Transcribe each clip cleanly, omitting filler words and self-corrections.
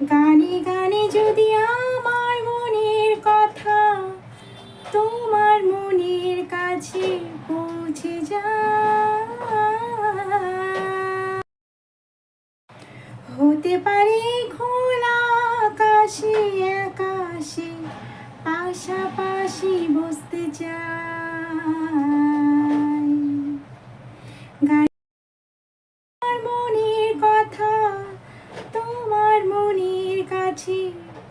গানে গানে যদি আমার মনের কথা তোমার মনের কাছে পৌঁছে যায়, হতে পারে খোলা আকাশে আকাশে পাশাপাশি বসতে চাই। গানের মনের কথা তোমার মনের কাছে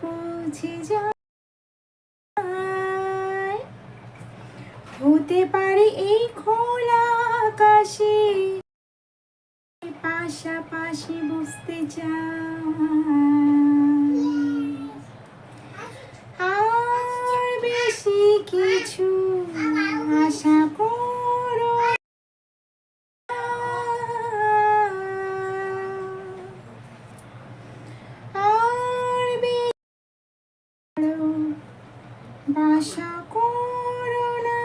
পৌঁছে যায়, হতে পারে এই খোলা আকাশে পাশাপাশি বসতে চাই। আর বেশি কিছু আশা করো না, আর বেশি বাসা করো না।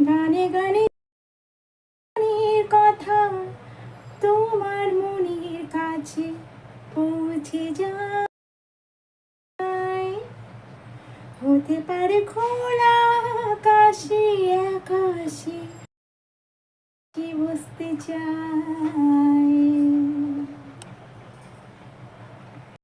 গানে গানে মনের কথা তোমার মনের কাছে পৌঁছে যায়, হতে পারে খোলা আকাশে আকাশে বসতে চাই।